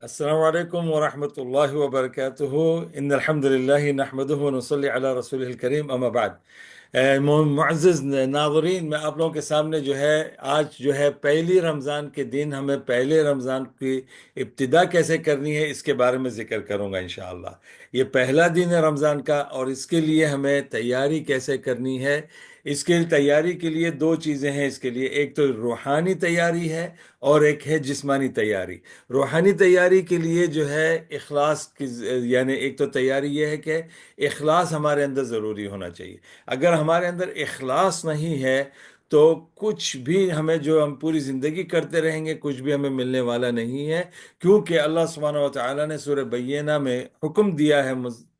السلام علیکم ورحمۃ اللہ وبرکاتہ ان الحمد للہ نحمده ونصلی علی رسولہ الکریم اما بعد۔ معزز ناظرین، میں آپ لوگوں کے سامنے جو ہے آج جو ہے پہلی رمضان کے دن ہمیں پہلے رمضان کی ابتدا کیسے کرنی ہے اس کے بارے میں ذکر کروں گا انشاءاللہ۔ یہ پہلا دن ہے رمضان کا اور اس کے لیے ہمیں تیاری کیسے کرنی ہے۔ اس کے تیاری کے لیے دو چیزیں ہیں اس کے لیے، ایک تو روحانی تیاری ہے اور ایک ہے جسمانی تیاری۔ روحانی تیاری کے لیے جو ہے اخلاص کی، یعنی ایک تو تیاری یہ ہے کہ اخلاص ہمارے اندر ضروری ہونا چاہیے۔ اگر ہمارے اندر اخلاص نہیں ہے تو کچھ بھی ہمیں، جو ہم پوری زندگی کرتے رہیں گے، کچھ بھی ہمیں ملنے والا نہیں ہے، کیونکہ اللہ سبحانہ و تعالیٰ نے سورہ بینہ میں حکم دیا ہے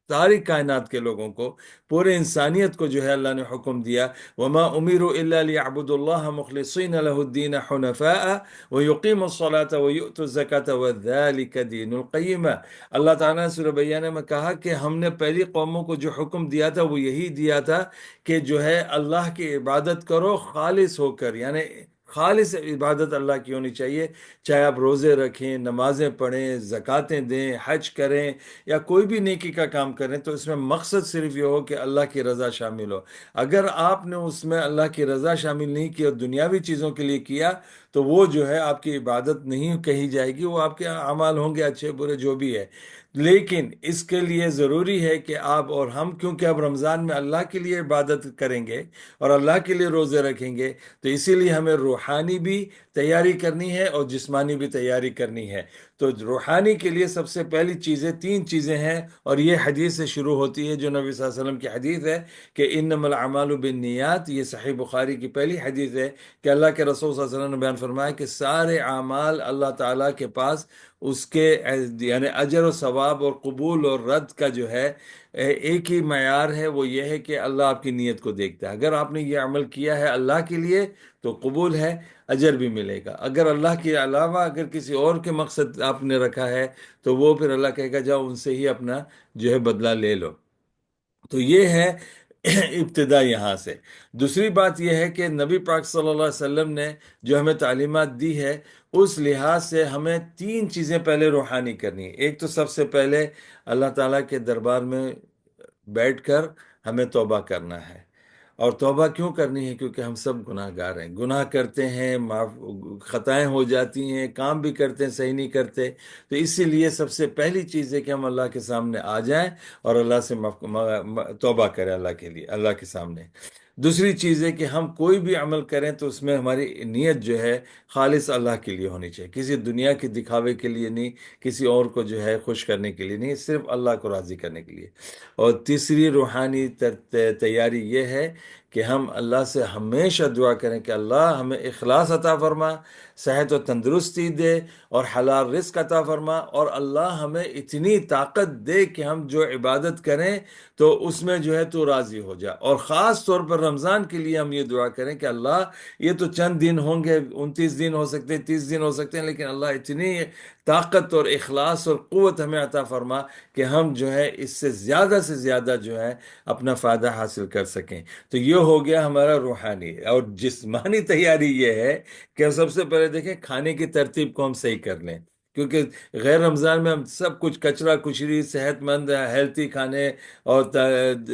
ساری کائنات کے لوگوں کو، پورے انسانیت کو جو ہے اللہ نے حکم دیا، وَمَا أُمِرُوا إِلَّا لِيَعْبُدُوا اللَّهَ مُخْلِصِينَ لَهُ الدِّينَ حُنَفَاءَ وَيُقِيمُوا الصَّلَاةَ وَيُؤْتُوا الزَّكَاةَ وَذَلِكَ دِينُ الْقَيِّمَةِ۔ اللہ تعالیٰ نے سورہ بیانہ میں کہا کہ ہم نے پہلی قوموں کو جو حکم دیا تھا وہ یہی دیا تھا کہ جو ہے اللہ کی عبادت کرو خالص ہو کر، یعنی خالص عبادت اللہ کی ہونی چاہیے، چاہے آپ روزے رکھیں، نمازیں پڑھیں، زکاتیں دیں، حج کریں یا کوئی بھی نیکی کا کام کریں، تو اس میں مقصد صرف یہ ہو کہ اللہ کی رضا شامل ہو۔ اگر آپ نے اس میں اللہ کی رضا شامل نہیں کی اور دنیاوی چیزوں کے لیے کیا تو وہ جو ہے آپ کی عبادت نہیں کہی جائے گی، وہ آپ کے اعمال ہوں گے اچھے برے جو بھی ہے۔ لیکن اس کے لیے ضروری ہے کہ آپ اور ہم، کیونکہ اب رمضان میں اللہ کے لیے عبادت کریں گے اور اللہ کے لیے روزے رکھیں گے، تو اسی لیے ہمیں روحانی بھی تیاری کرنی ہے اور جسمانی بھی تیاری کرنی ہے۔ تو روحانی کے لیے سب سے پہلی چیزیں، تین چیزیں ہیں، اور یہ حدیث سے شروع ہوتی ہے جو نبی صلی اللہ علیہ وسلم کی حدیث ہے کہ انما الاعمال بالنیات۔ یہ صحیح بخاری کی پہلی حدیث ہے کہ اللہ کے رسول صلی اللہ علیہ وسلم نے بیان فرمایا کہ سارے اعمال اللہ تعالیٰ کے پاس اس کے یعنی اجر و ثواب اور قبول اور رد کا جو ہے ایک ہی معیار ہے، وہ یہ ہے کہ اللہ آپ کی نیت کو دیکھتا ہے۔ اگر آپ نے یہ عمل کیا ہے اللہ کے لیے تو قبول ہے، اجر بھی ملے گا۔ اگر اللہ کے علاوہ اگر کسی اور کے مقصد آپ نے رکھا ہے تو وہ پھر اللہ کہے گا جاؤ ان سے ہی اپنا جو ہے بدلہ لے لو۔ تو یہ ہے ابتدا یہاں سے۔ دوسری بات یہ ہے کہ نبی پاک صلی اللہ علیہ وسلم نے جو ہمیں تعلیمات دی ہے اس لحاظ سے ہمیں تین چیزیں پہلے روحانی کرنی ہے۔ ایک تو سب سے پہلے اللہ تعالیٰ کے دربار میں بیٹھ کر ہمیں توبہ کرنا ہے۔ اور توبہ کیوں کرنی ہے؟ کیونکہ ہم سب گناہ گار ہیں، گناہ کرتے ہیں، خطائیں ہو جاتی ہیں، کام بھی کرتے ہیں صحیح نہیں کرتے۔ تو اسی لیے سب سے پہلی چیز ہے کہ ہم اللہ کے سامنے آ جائیں اور اللہ سے توبہ کریں، اللہ کے لیے، اللہ کے سامنے۔ دوسری چیز ہے کہ ہم کوئی بھی عمل کریں تو اس میں ہماری نیت جو ہے خالص اللہ کے لیے ہونی چاہیے، کسی دنیا کے دکھاوے کے لیے نہیں، کسی اور کو جو ہے خوش کرنے کے لیے نہیں، صرف اللہ کو راضی کرنے کے لیے۔ اور تیسری روحانی تیاری یہ ہے کہ ہم اللہ سے ہمیشہ دعا کریں کہ اللہ ہمیں اخلاص عطا فرما، صحت و تندرستی دے اور حلال رزق عطا فرما، اور اللہ ہمیں اتنی طاقت دے کہ ہم جو عبادت کریں تو اس میں جو ہے تو راضی ہو جا۔ اور خاص طور پر رمضان کے لیے ہم یہ دعا کریں کہ اللہ یہ تو چند دن ہوں گے، 29 دن ہو سکتے ہیں، 30 دن ہو سکتے ہیں، لیکن اللہ اتنی طاقت اور اخلاص اور قوت ہمیں عطا فرما کہ ہم جو ہے اس سے زیادہ جو ہے اپنا فائدہ حاصل کر سکیں۔ تو یہ ہو گیا ہمارا روحانی۔ اور جسمانی تیاری یہ ہے کہ سب سے پہلے دیکھیں کھانے کی ترتیب کو ہم صحیح کر لیں، کیونکہ غیر رمضان میں ہم سب کچھ کچرا کچری، صحت مند ہیلتھی کھانے اور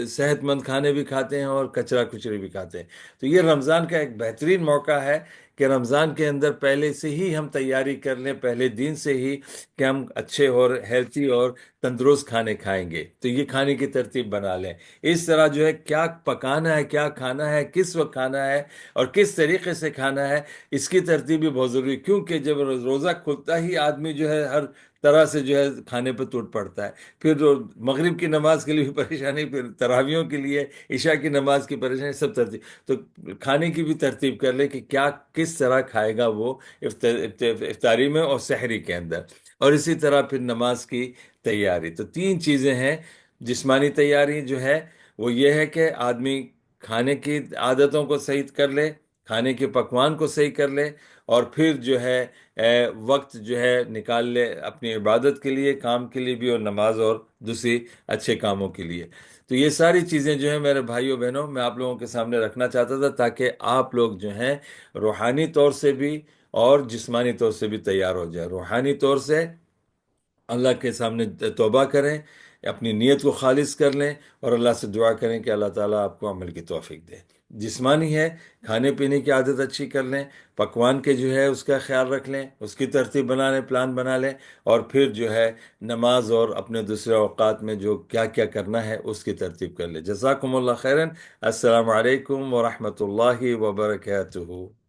صحت مند کھانے بھی کھاتے ہیں اور کچرا کچری بھی کھاتے ہیں۔ تو یہ رمضان کا ایک بہترین موقع ہے کہ رمضان کے اندر پہلے سے ہی ہم تیاری کر لیں، پہلے دن سے ہی، کہ ہم اچھے اور ہیلتھی اور تندرست کھانے کھائیں گے۔ تو یہ کھانے کی ترتیب بنا لیں، اس طرح جو ہے کیا پکانا ہے، کیا کھانا ہے، کس وقت کھانا ہے اور کس طریقے سے کھانا ہے، اس کی ترتیب بھی بہت ضروری ہے۔ کیونکہ جب روزہ کھلتا ہی آدمی جو ہے ہر طرح سے جو ہے کھانے پہ ٹوٹ پڑتا ہے، پھر مغرب کی نماز کے لیے بھی پریشانی، پھر تراویحوں کے لیے، عشاء کی نماز کی پریشانی، سب ترتیب۔ تو کھانے کی بھی ترتیب کر لے کہ کیا کس طرح کھائے گا وہ افطاری میں اور سحری کے اندر، اور اسی طرح پھر نماز کی تیاری۔ تو تین چیزیں ہیں۔ جسمانی تیاری جو ہے وہ یہ ہے کہ آدمی کھانے کی عادتوں کو صحیح کر لے، کھانے کے پکوان کو صحیح کر لے، اور پھر جو ہے وقت جو ہے نکال لے اپنی عبادت کے لیے، کام کے لیے بھی، اور نماز اور دوسری اچھے کاموں کے لیے۔ تو یہ ساری چیزیں جو ہیں میرے بھائیوں بہنوں میں آپ لوگوں کے سامنے رکھنا چاہتا تھا تاکہ آپ لوگ جو ہیں روحانی طور سے بھی اور جسمانی طور سے بھی تیار ہو جائے۔ روحانی طور سے اللہ کے سامنے توبہ کریں، اپنی نیت کو خالص کر لیں، اور اللہ سے دعا کریں کہ اللہ تعالیٰ آپ کو عمل کی توفیق دے۔ جسمانی ہے، کھانے پینے کی عادت اچھی کر لیں، پکوان کے جو ہے اس کا خیال رکھ لیں، اس کی ترتیب بنا لیں، پلان بنا لیں، اور پھر جو ہے نماز اور اپنے دوسرے اوقات میں جو کیا کیا کرنا ہے اس کی ترتیب کر لیں۔ جزاکم اللہ خیرن۔ السلام علیکم ورحمۃ اللہ وبرکاتہ۔